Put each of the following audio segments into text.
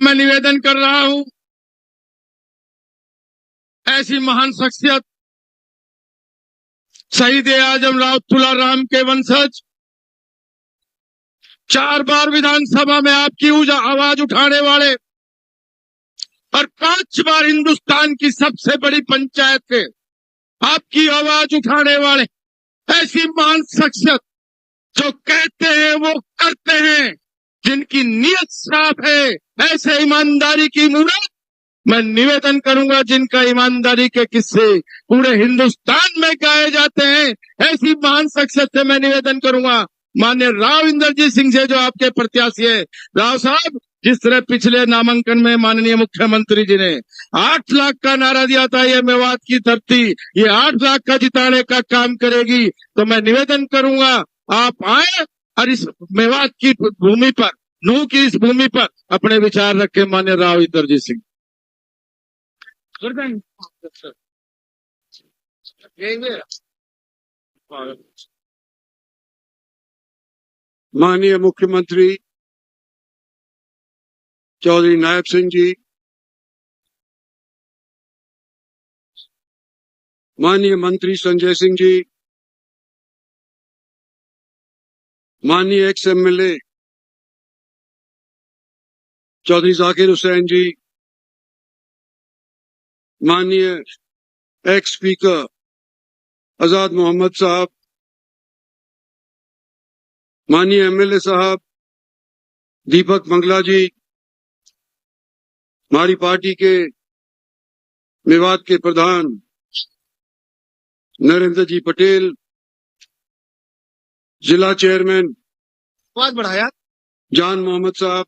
मैं निवेदन कर रहा हूं, ऐसी महान शख्सियत शहीद आजम राव तुलाराम के वंशज, 4 बार विधानसभा में आपकी आवाज उठाने वाले और 5 बार हिंदुस्तान की सबसे बड़ी पंचायत के आपकी आवाज उठाने वाले ऐसी महान शख्सियत जो कहते हैं वो करते हैं, जिनकी नीयत साफ है, ऐसे ईमानदारी की मूरत मैं निवेदन करूंगा जिनका ईमानदारी के किस्से पूरे हिंदुस्तान में गाए जाते हैं, ऐसी महान शख्सियत से मैं निवेदन करूंगा। माननीय राव इंद्रजीत सिंह से जो आपके प्रत्याशी है, राव साहब, जिस तरह पिछले नामांकन में माननीय मुख्यमंत्री जी ने 8 लाख का नारा दिया था, ये मेवात की धरती ये 8 लाख का जिताने का काम करेगी, तो मैं निवेदन करूंगा आप आए और इस मेवात की भूमि पर, नूह की इस भूमि पर अपने विचार रखें। माननीय राव इंद्रजीत सिंह। माननीय मुख्यमंत्री चौधरी नायब सिंह जी, माननीय मंत्री संजय सिंह जी, माननीय एक्स एमएलए चौधरी जाकिर हुसैन जी, माननीय एक्स स्पीकर आजाद मोहम्मद साहब, माननीय एमएलए साहब दीपक मंगला जी, हमारी पार्टी के मेवात के प्रधान नरेंद्र जी पटेल, जिला चेयरमैन आवाज बढ़ाया जान मोहम्मद साहब,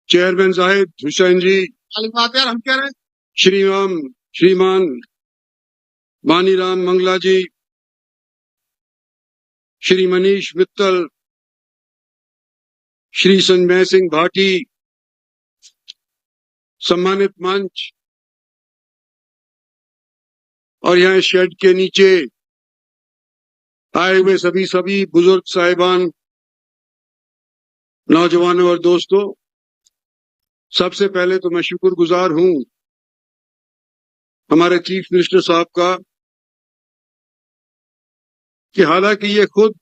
चेयरमैन जाहिद हुसैन जी, यार हम कह रहे हैं श्रीमान बानीराम मंगला जी, श्री मनीष मित्तल, श्री संजय सिंह भाटी, सम्मानित मंच और यहाँ शेड के नीचे आए हुए सभी बुजुर्ग साहिबान, नौजवानों और दोस्तों, सबसे पहले तो मैं शुक्रगुजार हूं हमारे चीफ मिनिस्टर साहब का कि हालांकि ये खुद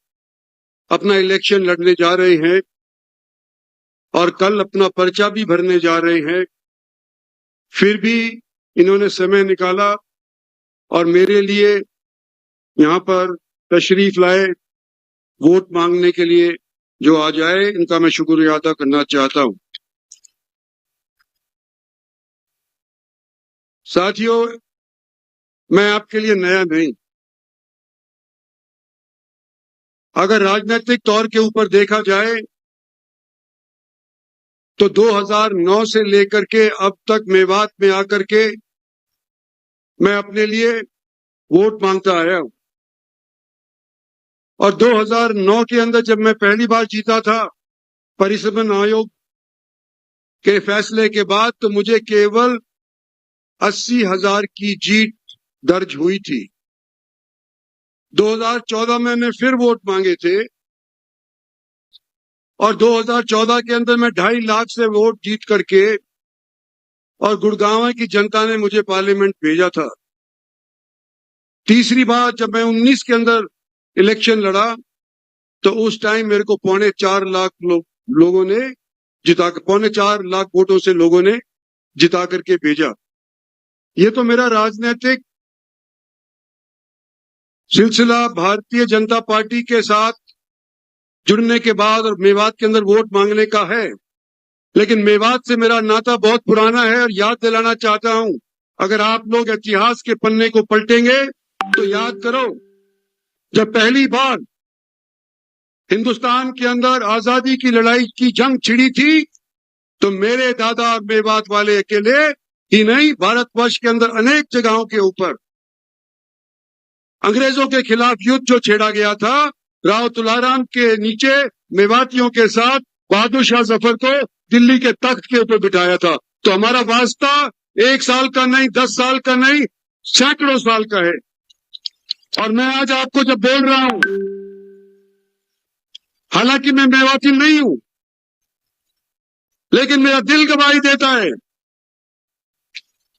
अपना इलेक्शन लड़ने जा रहे हैं और कल अपना पर्चा भी भरने जा रहे हैं, फिर भी इन्होंने समय निकाला और मेरे लिए यहाँ पर तशरीफ लाए, वोट मांगने के लिए जो आ जाए, इनका मैं शुक्रिया अदा करना चाहता हूं। साथियों, मैं आपके लिए नया नहीं, अगर राजनीतिक तौर के ऊपर देखा जाए तो 2009 से लेकर के अब तक मेवात में आकर के मैं अपने लिए वोट मांगता आया हूं और 2009 के अंदर जब मैं पहली बार जीता था परिसमन आयोग के फैसले के बाद, तो मुझे केवल 80,000 की जीत दर्ज हुई थी। 2014 में मैंने फिर वोट मांगे थे और 2014 के अंदर मैं 2.5 लाख से वोट जीत करके और गुड़गांव की जनता ने मुझे पार्लियामेंट भेजा था। तीसरी बार जब मैं 19 के अंदर इलेक्शन लड़ा तो उस टाइम मेरे को 4.25 लाख लोगों ने जिता, 4.25 लाख वोटों से लोगों ने जिता करके भेजा। ये तो मेरा राजनीतिक सिलसिला भारतीय जनता पार्टी के साथ जुड़ने के बाद और मेवात के अंदर वोट मांगने का है, लेकिन मेवात से मेरा नाता बहुत पुराना है और याद दिलाना चाहता हूं, अगर आप लोग इतिहास के पन्ने को पलटेंगे तो याद करो, जब पहली बार हिंदुस्तान के अंदर आजादी की लड़ाई की जंग छिड़ी थी तो मेरे दादा और मेवात वाले अकेले ही नहीं, भारतवर्ष के अंदर अनेक जगहों के ऊपर अंग्रेजों के खिलाफ युद्ध जो छेड़ा गया था, राव तुलाराम के नीचे मेवातियों के साथ बहादुर शाह जफर को दिल्ली के तख्त के ऊपर बिठाया था। तो हमारा वास्ता 1 साल का नहीं, 10 साल का नहीं, सैकड़ों साल का है। और मैं आज आपको जब बोल रहा हूं, हालांकि मैं मेवाती नहीं हूं, लेकिन मेरा दिल गवाही देता है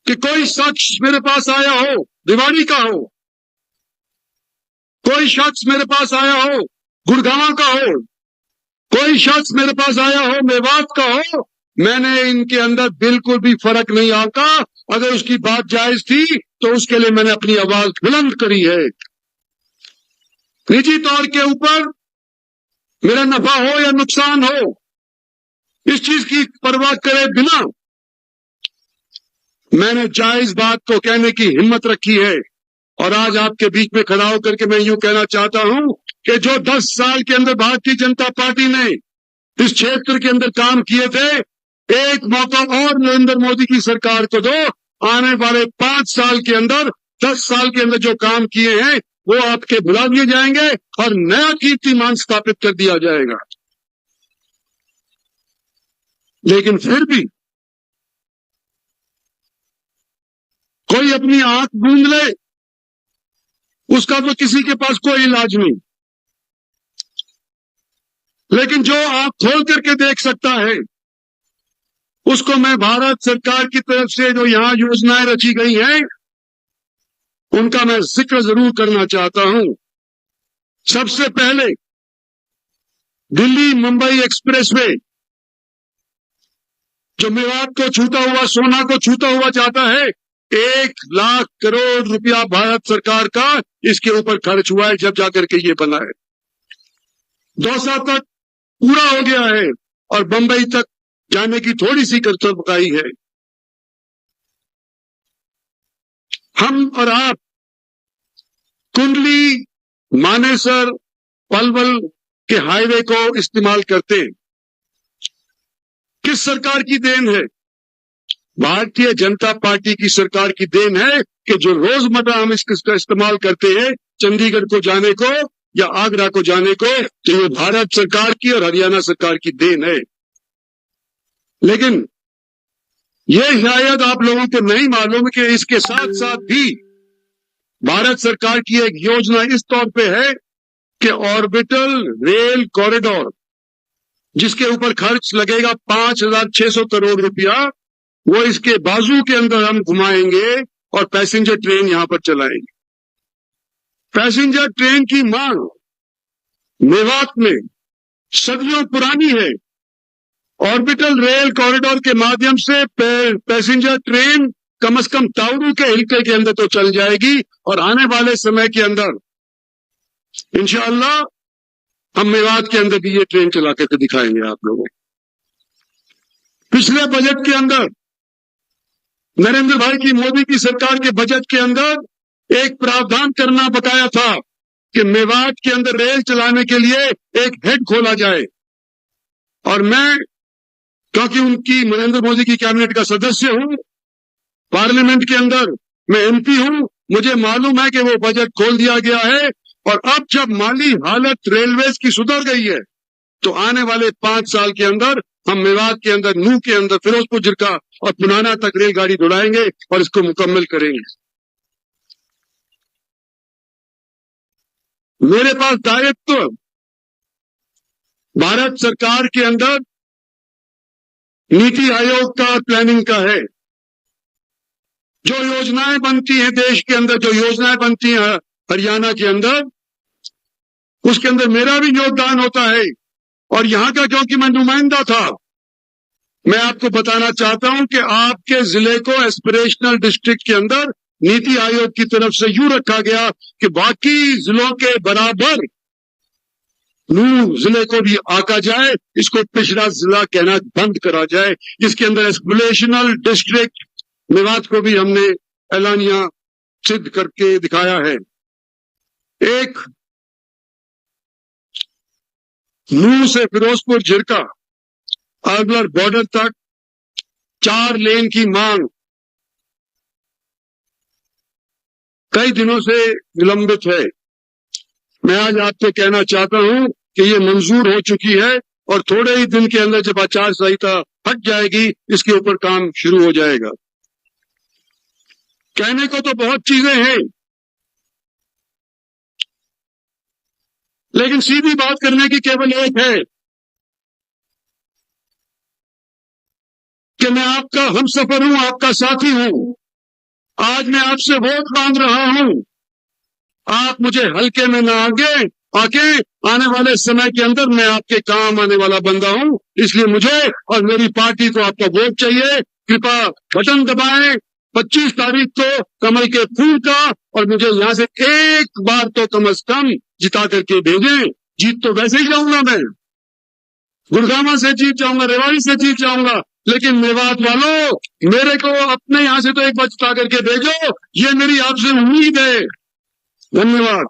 कि कोई शख्स मेरे पास आया हो, दिवाली का हो, कोई शख्स मेरे पास आया हो, गुड़गांव का हो, कोई शख्स मेरे पास आया हो, मेवात का हो, मैंने इनके अंदर बिल्कुल भी फर्क नहीं आका। अगर उसकी बात जायज थी तो उसके लिए मैंने अपनी आवाज बुलंद करी है। निजी तौर के ऊपर मेरा नफा हो या नुकसान हो, इस चीज की परवाह करे बिना मैंने जायज बात को कहने की हिम्मत रखी है। और आज आपके बीच में खड़ा होकर के मैं यूं कहना चाहता हूं कि जो 10 साल के अंदर भारतीय जनता पार्टी ने इस क्षेत्र के अंदर काम किए थे, एक मौका और नरेंद्र मोदी की सरकार को दो। आने वाले 5 साल के अंदर, 10 साल के अंदर जो काम किए हैं वो आपके भुला दिए जाएंगे और नया कीर्तिमान स्थापित कर दिया जाएगा। लेकिन फिर भी कोई अपनी आंख बूंद ले, उसका तो किसी के पास कोई इलाज नहीं। लेकिन जो आंख खोल करके देख सकता है, उसको मैं भारत सरकार की तरफ से जो यहां योजनाएं रची गई हैं उनका मैं जिक्र जरूर करना चाहता हूं। सबसे पहले दिल्ली मुंबई एक्सप्रेसवे जो मेवात को छूता हुआ, सोना को छूता हुआ जाता है, 1 लाख करोड़ रुपया भारत सरकार का इसके ऊपर खर्च हुआ है जब जाकर के ये बना है। दौसा तक पूरा हो गया है और बंबई तक जाने की थोड़ी सी कसर बकाई है। हम और आप कुंडली, मानेसर, पलवल के हाईवे को इस्तेमाल करते हैं। किस सरकार की देन है? भारतीय जनता पार्टी की सरकार की देन है कि जो रोजमर्रा हम इसका इस्तेमाल करते हैं चंडीगढ़ को जाने को या आगरा को जाने को, तो ये भारत सरकार की और हरियाणा सरकार की देन है। लेकिन ये शायद आप लोगों को नहीं मालूम कि इसके साथ साथ भी भारत सरकार की एक योजना इस तौर पे है कि ऑर्बिटल रेल कॉरिडोर, जिसके ऊपर खर्च लगेगा 5,600 करोड़ रुपया, वो इसके बाजू के अंदर हम घुमाएंगे और पैसेंजर ट्रेन यहां पर चलाएंगे। पैसेंजर ट्रेन की मांग मेवात में सदियों पुरानी है। ऑर्बिटल रेल कॉरिडोर के माध्यम से पैसेंजर ट्रेन कम से कम ताउरू के इलाके के अंदर तो चल जाएगी और आने वाले समय के अंदर इंशाअल्लाह हम मेवात के अंदर भी ये ट्रेन चला करके दिखाएंगे आप लोगों को। पिछले बजट के अंदर नरेंद्र भाई की, मोदी की सरकार के बजट के अंदर एक प्रावधान करना बताया था कि मेवात के अंदर रेल चलाने के लिए एक हेड खोला जाए। और मैं, क्योंकि उनकी, नरेंद्र मोदी की कैबिनेट का सदस्य हूं, पार्लियामेंट के अंदर मैं एमपी हूं, मुझे मालूम है कि वो बजट खोल दिया गया है। और अब जब माली हालत रेलवेज की सुधर गई है तो आने वाले 5 साल के अंदर हम मेवात के अंदर, नूह के अंदर, फिरोजपुर जिरका और पुनाना तक रेलगाड़ी दौड़ाएंगे और इसको मुकम्मल करेंगे। मेरे पास दायित्व भारत सरकार के अंदर नीति आयोग का, प्लानिंग का है। जो योजनाएं बनती हैं देश के अंदर, जो योजनाएं बनती हैं हरियाणा के अंदर, उसके अंदर मेरा भी योगदान होता है। और यहां का क्योंकि मैं नुमाइंदा था, मैं आपको बताना चाहता हूं कि आपके जिले को एस्पिरेशनल डिस्ट्रिक्ट के अंदर नीति आयोग की तरफ से यूं रखा गया कि बाकी जिलों के बराबर नूह जिले को भी आका जाए, इसको पिछड़ा जिला कहना बंद करा जाए। इसके अंदर एस्पिरेशनल डिस्ट्रिक्ट मेवात को भी हमने ऐलानिया सिद्ध करके दिखाया है। एक नूह से फिरोजपुर जिरका आगलर बॉर्डर तक 4 लेन की मांग कई दिनों से विलंबित है। मैं आज आपसे कहना चाहता हूं कि ये मंजूर हो चुकी है और थोड़े ही दिन के अंदर जब आचार संहिता हट जाएगी, इसके ऊपर काम शुरू हो जाएगा। कहने को तो बहुत चीजें हैं, लेकिन सीधी बात करने की केवल एक है कि मैं आपका हमसफर हूं, आपका साथी हूं। आज मैं आपसे वोट मांग रहा हूं। आप मुझे हल्के में ना आके आने वाले समय के अंदर मैं आपके काम आने वाला बंदा हूं, इसलिए मुझे और मेरी पार्टी को आपका वोट चाहिए। कृपा बटन दबाएं 25 तारीख को कमल के फूल का, और मुझे यहां से एक बार तो कम से कम जिता करके भेजें। जीत तो वैसे ही जाऊंगा मैं, गुड़गामा से जीत जाऊंगा, रेवाड़ी से जीत जाऊंगा, लेकिन मेवात वालों मेरे को अपने यहां से तो एक बार जिता करके भेजो, ये मेरी आपसे उम्मीद है। धन्यवाद।